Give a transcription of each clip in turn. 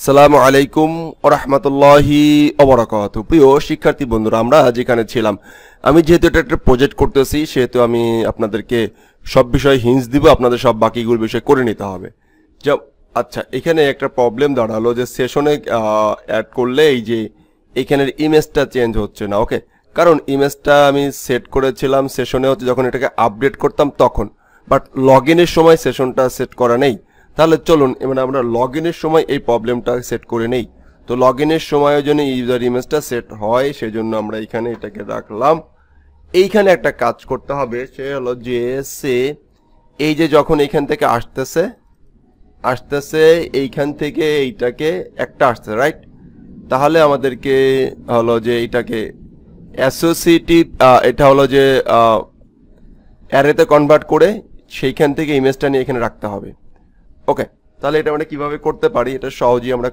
আসসালামু আলাইকুম ওয়া রাহমাতুল্লাহি ওয়া বারাকাতুহু। প্রিয় শিক্ষার্থী বন্ধুরা, আমরা যেখানে ছিলাম, আমি যেহেতু এটা একটা প্রজেক্ট করতেছি সেহেতু আমি আপনাদেরকে সব বিষয়ে হিন্টস দিব, আপনাদের সব বাকিগুলো বিষয় করে নিতে হবে। আচ্ছা, এখানে একটা প্রবলেম দাঁড়ালো যে সেশনে অ্যাড করলে এই যে এখানের ইমেজটা চেঞ্জ হচ্ছে না। ওকে, কারণ ইমেজটা আমি সেট করেছিলাম সেশনে হচ্ছে যখন এটাকে আপডেট করতাম তখন, বাট লগ ইনের সময় সেশনটা সেট করা নেই। তাহলে চলুন এবার আমরা লগ ইনের সময় এই প্রবলেমটা সেট করে নেই। তো লগ ইনের সময় জন্য ইউজার ইমেজটা সেট হয়, সেজন্য আমরা এখানে এটাকে রাখলাম। এইখানে একটা কাজ করতে হবে, সে হলো যে সে এই যে যখন এইখান থেকে আসতেছে এইখান থেকে এইটাকে একটা আসছে, রাইট? তাহলে আমাদেরকে হলো যে এইটাকে অ্যাসোসিয়েটিভ এটা হলো যে অ্যারেতে কনভার্ট করে সেইখান থেকে ইমেজটা নিয়ে এখানে রাখতে হবে। ওকে, তাহলে এটা আমরা কিভাবে করতে পারি? এটা সহজেই আমরা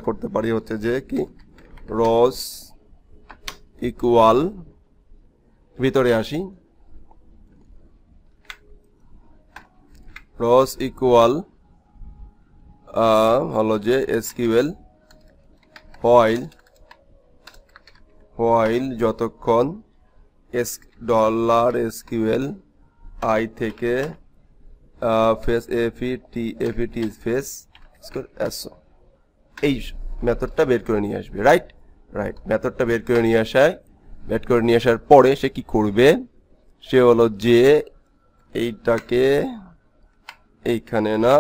করতে পারি হচ্ছে যে কি রস ইকুয়াল, ভিতরে আসি, রস ইকুয়াল হলো যে এসকিউএল হোয়াইল যতক্ষণ $SQL আই থেকে ফেস এফিটি ফেস এসো, এই মেথডটা বের করে নিয়ে আসবে। রাইট, মেথডটা বের করে নিয়ে আসার পরে সে কি করবে? সে হলো যে এইটাকে এইখানে না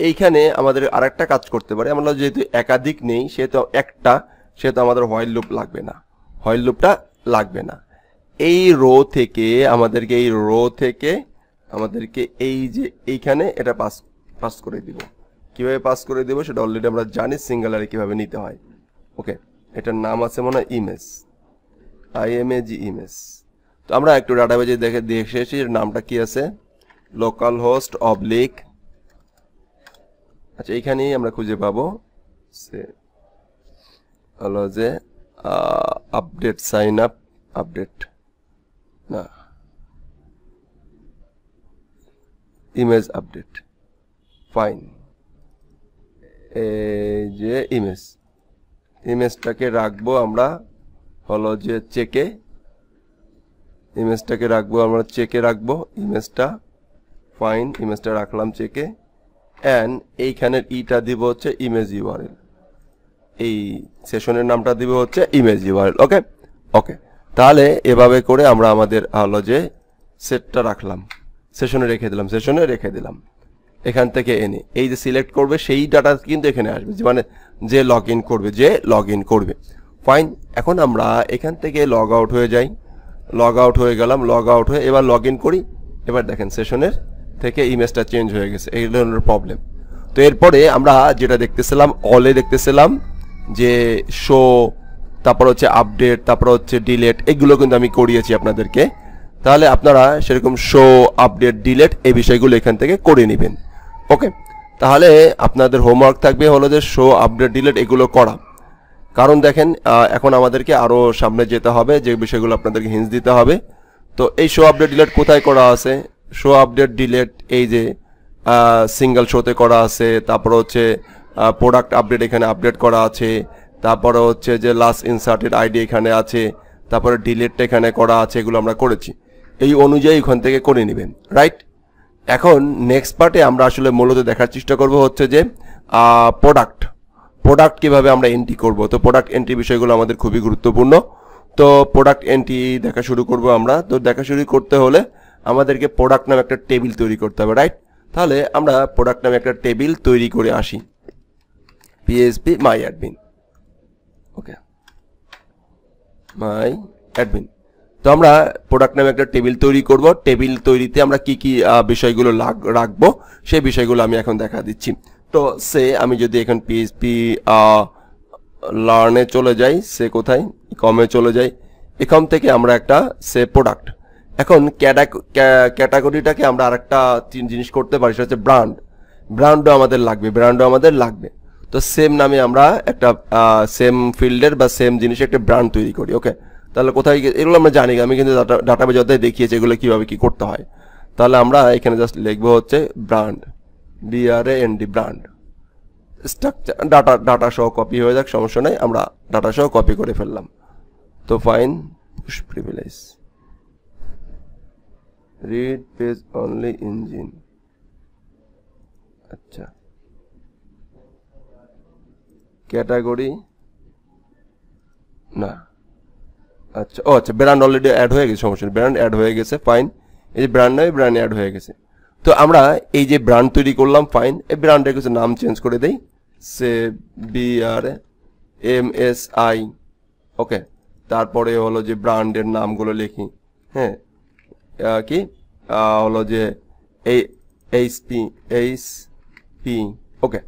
এইখানে আমাদের আরেকটা কাজ করতে পারে। আমরা যেহেতু একাধিক নেই সেহেতু আমাদের হোয়াইল লুপ লাগবে না। এই রো থেকে আমাদেরকে এই যে এইখানে এটা পাস করে দিব। কিভাবে পাস করে দিব সেটা অলরেডি আমরা জানি, সিঙ্গুলারে কিভাবে নিতে হয়। ওকে, এটার নাম আছে মনে হয় ইমেজ, ইমেজ। তো আমরা একটু ডাটাবেজে দেখে এসেছি, এর নামটা কি আছে, লোকাল হোস্ট অবলিক। আচ্ছা, এইখানেই আমরা খুঁজে পাবো হলো যে update sign up, image update, fine. এই যে ইমেজটাকে রাখবো আমরা হলো যে চেকে, ইমেজটা ফাইন, ইমেজটা রাখলাম চেকে। এন্ড এইখানের ইটা দিব হচ্ছে ইমেজ ইউআরএল, এই সেশনের নামটা দিব হচ্ছে ইমেজ ইউআরএল। ওকে, তাহলে এভাবে করে আমরা আমাদের হলো যে সেটটা রাখলাম, সেশনে রেখে দিলাম। এখান থেকে এনে এই যে সিলেক্ট করবে সেই ডাটা কিন্তু এখানে আসবে, মানে যে লগ ইন করবে। ফাইন, এখন আমরা এখান থেকে লগ আউট হয়ে এবার লগ ইন করি। এবার দেখেন সেশনের থেকে ইমেজটা চেঞ্জ হয়ে গেছে, এই ধরনের প্রবলেম। তো এরপরে আমরা যেটা দেখতেছিলাম যে শো, তারপর হচ্ছে আপডেট, তারপর হচ্ছে ডিলেট, এগুলো কিন্তু আমি করিয়েছি আপনাদেরকে। তাহলে আপনারা সেরকম শো, আপডেট, ডিলেট এই বিষয়গুলো এখান থেকে করে নেবেন। ওকে, তাহলে আপনাদের হোমওয়ার্ক থাকবে হলো যে শো, আপডেট, ডিলেট এগুলো করা। কারণ দেখেন এখন আমাদেরকে আরো সামনে যেতে হবে, যে বিষয়গুলো আপনাদেরকে হিন্টস দিতে হবে। তো এই শো, আপডেট, ডিলেট কোথায় করা আছে? শো, আপডেট, ডিলেট এই যে সিঙ্গেল শোতে করা আছে, তারপর হচ্ছে প্রোডাক্ট আপডেট এখানে আপডেট করা আছে, তারপরে হচ্ছে যে লাস্ট ইনসার্টেড আইডি এখানে আছে, তারপরে ডিলেটটা এখানে করা আছে, এগুলো আমরা করেছি। এই অনুযায়ী ওখান থেকে করে নেবেন। রাইট, এখন নেক্সট পার্টে আমরা আসলে মূলত দেখার চেষ্টা করব হচ্ছে যে প্রোডাক্ট কিভাবে আমরা এন্ট্রি করব। তো প্রোডাক্ট এন্ট্রি বিষয়গুলো আমাদের খুবই গুরুত্বপূর্ণ। তো প্রোডাক্ট এন্ট্রি দেখা শুরু করব আমরা। তো দেখা শুরু করতে হলে আমাদেরকে প্রোডাক্ট নামে একটা টেবিল তৈরি করতে হবে। রাইট, তাহলে আমরা প্রোডাক্ট নামে একটা টেবিল তৈরি করে আসি, PHP MyAdmin। ওকে, MyAdmin। তো আমরা প্রোডাক্ট নামে একটা টেবিল তৈরি করব। টেবিল তৈরিতে আমরা কি কি বিষয়গুলো রাখবো সেই বিষয়গুলো আমি এখন দেখা দিচ্ছি। তো আমি যদি এখন PHP লার্নে চলে যাই, কোথায় কমে চলে যাই, এখান থেকে আমরা একটা প্রোডাক্ট, এখন ক্যাটাগরিটাকে আমরা আরেকটা জিনিস করতে পারি, সেটা হচ্ছে ব্র্যান্ডও আমাদের লাগবে। তো সেম নামে আমরা একটা সেম ফিল্ডের বা সেম জিনিস একটা ব্র্যান্ড তৈরি করি। ওকে, তাহলে কোথায় এগুলো আমরা জানি, আমি কিন্তু ডাটাবেজে দেখিয়েছি এগুলো কিভাবে কি করতে হয়। তাহলে আমরা এখানে জাস্ট লিখবো হচ্ছে brand, BRAND brand structure data সহ কপি হয়ে যাক, সমস্যা নাই, আমরা ডাটা সহ কপি করে ফেললাম। তো fine, push privilege, read page only engine, আচ্ছা ক্যাটাগরি না, আচ্ছা ও আচ্ছা ব্র্যান্ড অলরেডি অ্যাড হয়ে গেছে, সমস্যা নেই, ব্র্যান্ড অ্যাড হয়ে গেছে, ফাইন। এই যে ব্র্যান্ড নয়, ব্র্যান্ড অ্যাড হয়ে গেছে। তো আমরা এই যে ব্র্যান্ড তৈরি করলাম, ফাইন, এই ব্র্যান্ডের কিছু নাম চেঞ্জ করে দেই, সে BRMSI, ওকে। তারপরে হলো যে ব্র্যান্ডের নামগুলো লিখি, হ্যাঁ কি হলো যে HP, ওকে।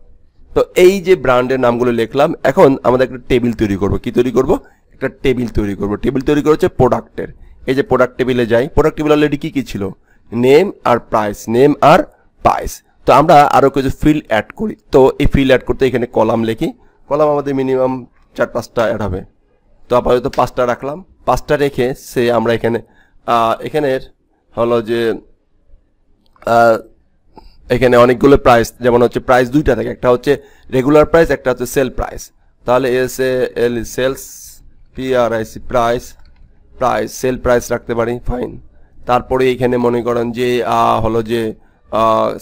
তো এই যে ব্র্যান্ডের নামগুলো লিখলাম, এখন আমাদের একটা টেবিল তৈরি করব। কি তৈরি করব? একটা টেবিল তৈরি করব। টেবিল তৈরি করে হচ্ছে প্রোডাক্টের। এই যে প্রোডাক্ট টেবিলে যাই, প্রোডাক্ট টেবিল অলরেডি কি কি ছিল? নেম আর প্রাইস, নেম আর প্রাইস। তো আমরা আরো কিছু ফিল্ড অ্যাড করি। তো এই ফিল্ড অ্যাড করতে এখানে কলাম লিখি, কলাম আমাদের মিনিমাম 4-5টা অ্যাড হবে। তো আপাতত 5টা রাখলাম, 5টা রেখে সে আমরা এখানের হলো যে এখানে অনেকগুলো প্রাইস, যেমন হচ্ছে প্রাইস দুইটা থাকে, একটা হচ্ছে রেগুলার প্রাইস, একটা হচ্ছে সেল প্রাইস। তাহলে SAL sales, PRIC price, price sale price রাখতে পারি, ফাইন। তারপরে এখানে মনে করেন যে হলো যে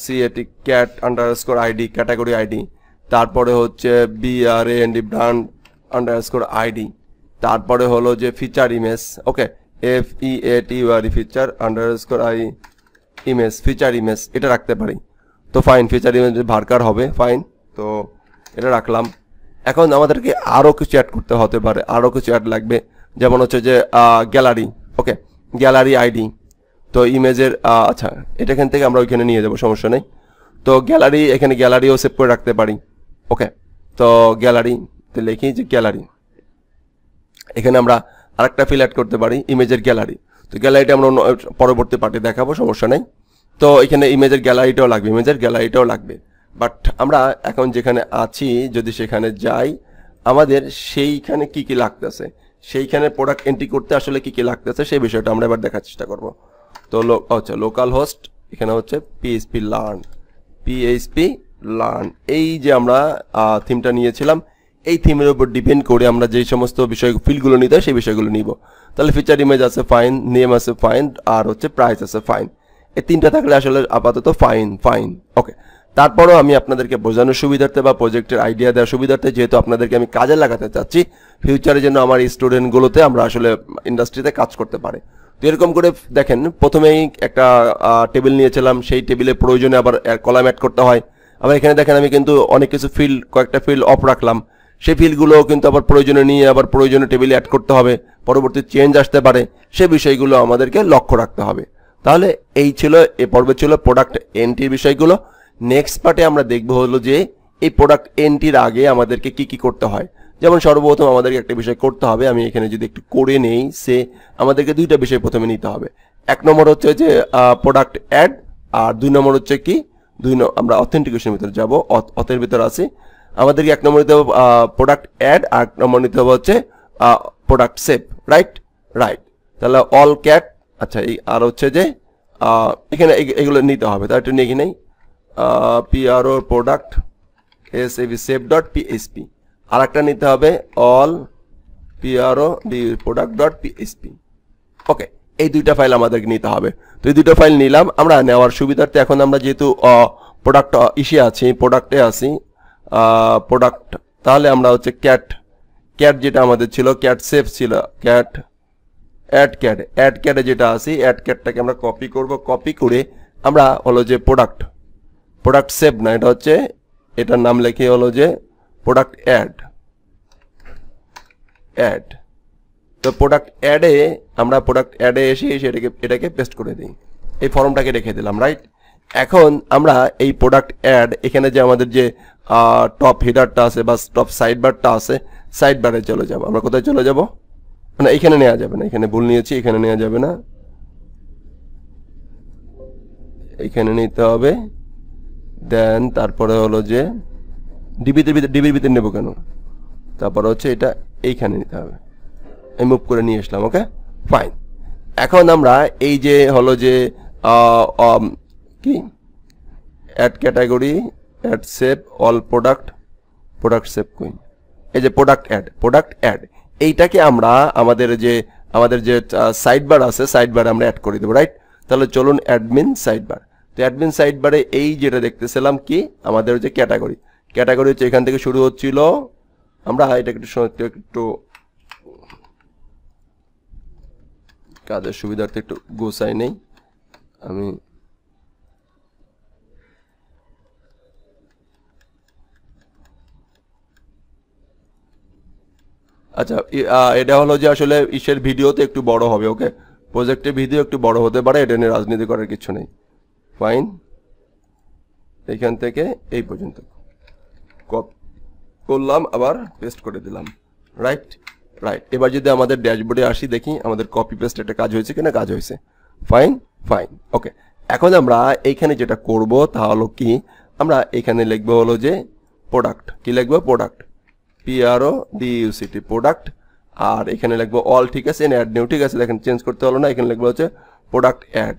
CAT cat underscore ID, category ID, তারপরে হচ্ছে BRAND ব্র্যান্ড আন্ডারস্কোর আইডি, তারপরে হলো যে ফিচার ইমেজ, ওকে, FEATURE feature underscore image, feature image, এটা রাখতে পারি। তো ফাইন, ফিচার ইমেজ ভার্কার হবে, ফাইন। তো এটা রাখলাম। এখন আমাদেরকে আরও কিছু অ্যাড করতে হতে পারে, আরও কিছু অ্যাড লাগবে, যেমন হচ্ছে যে গ্যালারি, ওকে, গ্যালারি আইডি। তো ইমেজের আচ্ছা এটা এখান থেকে আমরা ওইখানে নিয়ে যাবো, সমস্যা নেই। তো গ্যালারি, এখানে গ্যালারিও সেভ করে রাখতে পারি, ওকে। তো গ্যালারিতে লিখি যে গ্যালারি, এখানে আমরা আরেকটা ফিল অ্যাড করতে পারি, ইমেজের গ্যালারি। তো গ্যালারিটা আমরা পরবর্তী পার্টে দেখাবো, সমস্যা নেই। তো এখানে ইমেজের গ্যালারিটাও লাগবে, ইমেজের গ্যালারিটাও লাগবে। বাট আমরা এখন যেখানে আছি, যদি সেখানে যাই, আমাদের সেইখানে কি কি লাগতেছে, সেইখানে প্রোডাক্ট এন্ট্রি করতে আসলে কি কি লাগতেছে সেই বিষয়টা আমরা এবার দেখার চেষ্টা করব। তো আচ্ছা লোকাল হোস্ট, এখানে হচ্ছে PHP লার্ন, এই যে আমরা থিমটা নিয়েছিলাম, এই থিমের উপর ডিপেন্ড করে আমরা যেই সমস্ত বিষয় ফিল্ডগুলো নিতে হয় সেই বিষয়গুলো নিব। তাহলে ফিচার ইমেজ আছে, ফাইন, নেম আছে, ফাইন, আর হচ্ছে প্রাইস আছে, ফাইন। এই তিনটা থাকলে আসলে আপাতত ফাইন, ওকে। তারপরও আমি আপনাদেরকে বোঝানোর সুবিধার্থে বা প্রজেক্টের আইডিয়া দেওয়ার সুবিধার্থে, যেহেতু আপনাদেরকে আমি কাজে লাগাতে চাচ্ছি ফিউচারে, যেন আমার এই স্টুডেন্টগুলোতে আমরা আসলে ইন্ডাস্ট্রিতে কাজ করতে পারে। তো এরকম করে দেখেন, প্রথমেই একটা টেবিল নিয়েছিলাম, সেই টেবিলে প্রয়োজনে আবার কলাম অ্যাড করতে হয়। আবার এখানে দেখেন আমি কিন্তু অনেক কিছু কয়েকটা ফিল্ড অফ রাখলাম, সেই ফিল্ডগুলো কিন্তু আবার প্রয়োজনে নিয়ে আবার প্রয়োজনে টেবিলে অ্যাড করতে হবে, পরবর্তী চেঞ্জ আসতে পারে, সে বিষয়গুলো আমাদেরকে লক্ষ্য রাখতে হবে। তাহলে এই ছিল, এ পর্বে ছিল প্রোডাক্ট এন্ট্রির বিষয়গুলো। নেক্সট পার্টে আমরা দেখব হলো যে এই প্রোডাক্ট এন্ট্রির আগে আমাদেরকে কি কি করতে হয়। যেমন সর্বপ্রথম আমাদেরকে একটা বিষয় করতে হবে, আমি এখানে যদি একটু করে নেই, সে আমাদেরকে দুইটা বিষয় প্রথমে নিতে হবে। এক নম্বর হচ্ছে যে প্রোডাক্ট অ্যাড, আর 2 নম্বর হচ্ছে কি, আমরা অথেন্টিকেশনের ভিতরে যাব, অথের ভিতরে আছি। আমাদেরকে 1 নম্বর নিতে হবে প্রোডাক্ট অ্যাড, আর 1 নম্বর নিতে হবে হচ্ছে প্রোডাক্ট সেভ, রাইট। তাহলে অল ক্যাট, আচ্ছা এই আর হচ্ছে যে এখানে এগুলো নিতে হবে, তার একটু নিয়ে নেই, PRO প্রোডাক্ট SAV save.php, আর একটা নিতে হবে অল PRO product .php, ওকে। এই দুইটা ফাইল আমাদেরকে নিতে হবে। তো এই দুটো ফাইল নিলাম আমরা, নেওয়ার সুবিধার্থে এখন আমরা যেহেতু প্রোডাক্ট ইসে আছি, প্রোডাক্টে আছি, প্রোডাক্ট, তাহলে আমরা হচ্ছে ক্যাট যেটা আমাদের ছিল, ক্যাট সেভ ছিল, অ্যাড ক্যাটে যেটা আছে, অ্যাড ক্যাটটাকে আমরা কপি করব, কপি করে আমরা হলো যে প্রোডাক্ট সেভ না, এটা হচ্ছে, এটার নাম লিখে হলো যে প্রোডাক্ট অ্যাড। তো প্রোডাক্ট অ্যাডে আমরা এসে এটাকে পেস্ট করে দিই, এই ফর্মটাকে রেখে দিলাম, রাইট। এখন আমরা এই প্রোডাক্ট অ্যাড, এখানে যে আমাদের যে টপ হেডারটা আছে বা টপ সাইড বারটা আছে, সাইড বারে চলে যাব। আমরা কোথায় চলে যাব? না, এখানে নেওয়া যাবে না, এখানে ভুল নিয়েছি, এখানে নেওয়া যাবে না, এখানে নিতে হবে। দেন তারপরে হলো যে ডিবির ভিতরে নেবো কেন, তারপরে হচ্ছে এটা এইখানে নিতে হবে, আমি মুভ করে নিয়ে আসলাম, ওকে ফাইন। এখন আমরা এই যে হলো যে কি add category, add save, all product, product save কুইন, এই যে প্রোডাক্ট অ্যাড এইটাকে আমরা আমাদের যে সাইড বার আছে সাইড বারে আমরা অ্যাড করে দেবো, রাইট? তাহলে চলুন অ্যাডমিন সাইড বার। তো অ্যাডমিন সাইড বারে এই যেটা দেখতেছিলাম কি আমাদের হচ্ছে ক্যাটাগরি হচ্ছে এখান থেকে শুরু হচ্ছিল। আমরা এটাকে একটু কাজের সুবিধার্থে একটু গোছাই নেই আমি। আচ্ছা, এটা হলো যে আসলে ইসের ভিডিওতে একটু বড় হবে, ওকে? প্রজেক্টের ভিডিও একটু বড় হতে পারে, এটা নিয়ে রাজনীতি করার কিছু নেই। ফাইন, এইখান থেকে এই পর্যন্ত কপি করলাম, আবার পেস্ট করে দিলাম, রাইট? এবার যদি আমাদের ড্যাশবোর্ডে আসি, দেখি আমাদের কপি পেস্ট একটা কাজ হয়েছে কিনা। কাজ হয়েছে, ফাইন, ওকে। এখন আমরা এইখানে যেটা করব তা হলো কি, আমরা এখানে লিখবো হলো যে প্রোডাক্ট। কি লিখবো? Product, PRODUCT, product. আর এখানে লিখবো অল, ঠিক আছে? অ্যাড নিউ, ঠিক আছে? দেখেন চেঞ্জ করতে হলো না। এখানে লিখবো হচ্ছে product add,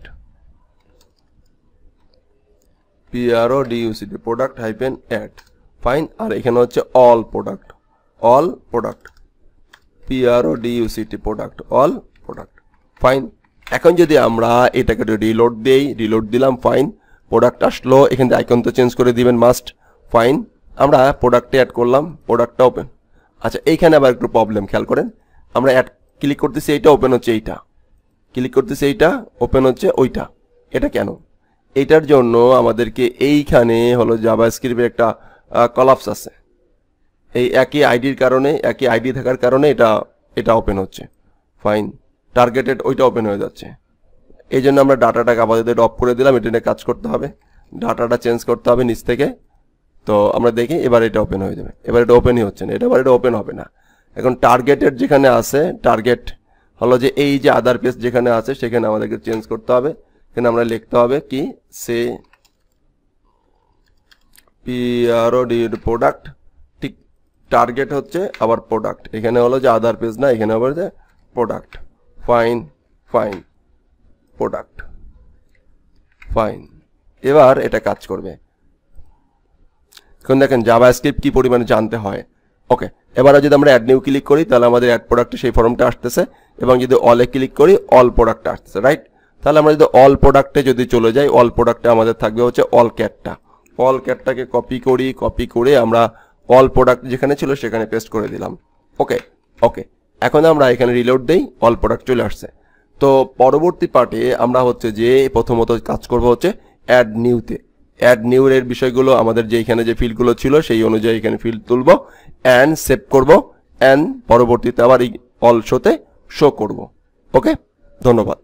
PRODUCT, product hyphen add, fine. আর এখানে হচ্ছে all product, PRODUCT, product, all product, fine. এখন যদি আমরা এটাকে রিলোড দেই, রিলোড দিলাম, ফাইন। প্রোডাক্ট আসলো, এখান থেকে আইকন তো চেঞ্জ করে দিবেন মাস্ট, ফাইন। আমরা প্রোডাক্টে অ্যাড করলাম, প্রোডাক্টটা ওপেন। আচ্ছা, এইখানে আবার একটু প্রবলেম, খেয়াল করেন। আমরা অ্যাড ক্লিক করতেছি, এইটা ওপেন হচ্ছে, এইটা ক্লিক করতেছি, এইটা ওপেন হচ্ছে, ওইটা। এটা কেন? এইটার জন্য আমাদেরকে এইখানে হলো জাভাস্ক্রিপ্টের একটা কলাপস আছে। এই একই আইডির কারণে, একই আইডি থাকার কারণে এটা ওপেন হচ্ছে, ফাইন। টার্গেটেড ওইটা ওপেন হয়ে যাচ্ছে। এই জন্য আমরা ডাটাটাকে আপাতত অফ করে দিলাম। এটা নিয়ে কাজ করতে হবে, ডাটাটা চেঞ্জ করতে হবে নিচ থেকে। তো আমরা দেখি, এবার এটা ওপেন হয়ে যাবে। এবার এটা ওপেনই হচ্ছে না, এটা ওপেন হবে না। এখন টার্গেটেড যেখানে আছে, টার্গেট হলো যে এই যে আদার পেজ যেখানে আছে, সেখানে আমাদেরকে চেঞ্জ করতে হবে। এখানে আমরা লিখতে হবে কি, সে PROD প্রোডাক্ট, ঠিক। টার্গেট হচ্ছে আবার প্রোডাক্ট, এখানে হলো যে আদার পেজ না, এখানে আবার যে প্রোডাক্ট, ফাইন, প্রোডাক্ট, ফাইন। এবার এটা কাজ করবে। এখন দেখেন জাভাস্ক্রিপ্ট কি পরিমাণে জানতে হয়, ওকে। এবারে যদি আমরা অ্যাড নিউ ক্লিক করি, তাহলে আমাদের অ্যাড প্রোডাক্টে সেই ফর্মটা আসতেছে, এবং যদি অলে ক্লিক করি, অল প্রোডাক্টটা আসতেছে, রাইট? তাহলে আমরা যদি অল প্রোডাক্টে যদি চলে যাই, অল প্রোডাক্টে আমাদের থাকবে হচ্ছে অল ক্যাটটাকে কপি করে আমরা অল প্রোডাক্ট যেখানে ছিল সেখানে পেস্ট করে দিলাম, ওকে। এখন আমরা এখানে রিলোড দেই, অল প্রোডাক্ট চলে আসছে। তো পরবর্তী পার্টে আমরা হচ্ছে যে প্রথমত কাজ করব হচ্ছে অ্যাড নিউর এর বিষয়গুলো, আমাদের যে এখানে যে ফিল্ডগুলো ছিল সেই অনুযায়ী এখানে ফিল্ড তুলব, অ্যান্ড সেভ করব, অ্যান্ড পরবর্তীতে আবার এই অল শোতে শো করব, ওকে। ধন্যবাদ।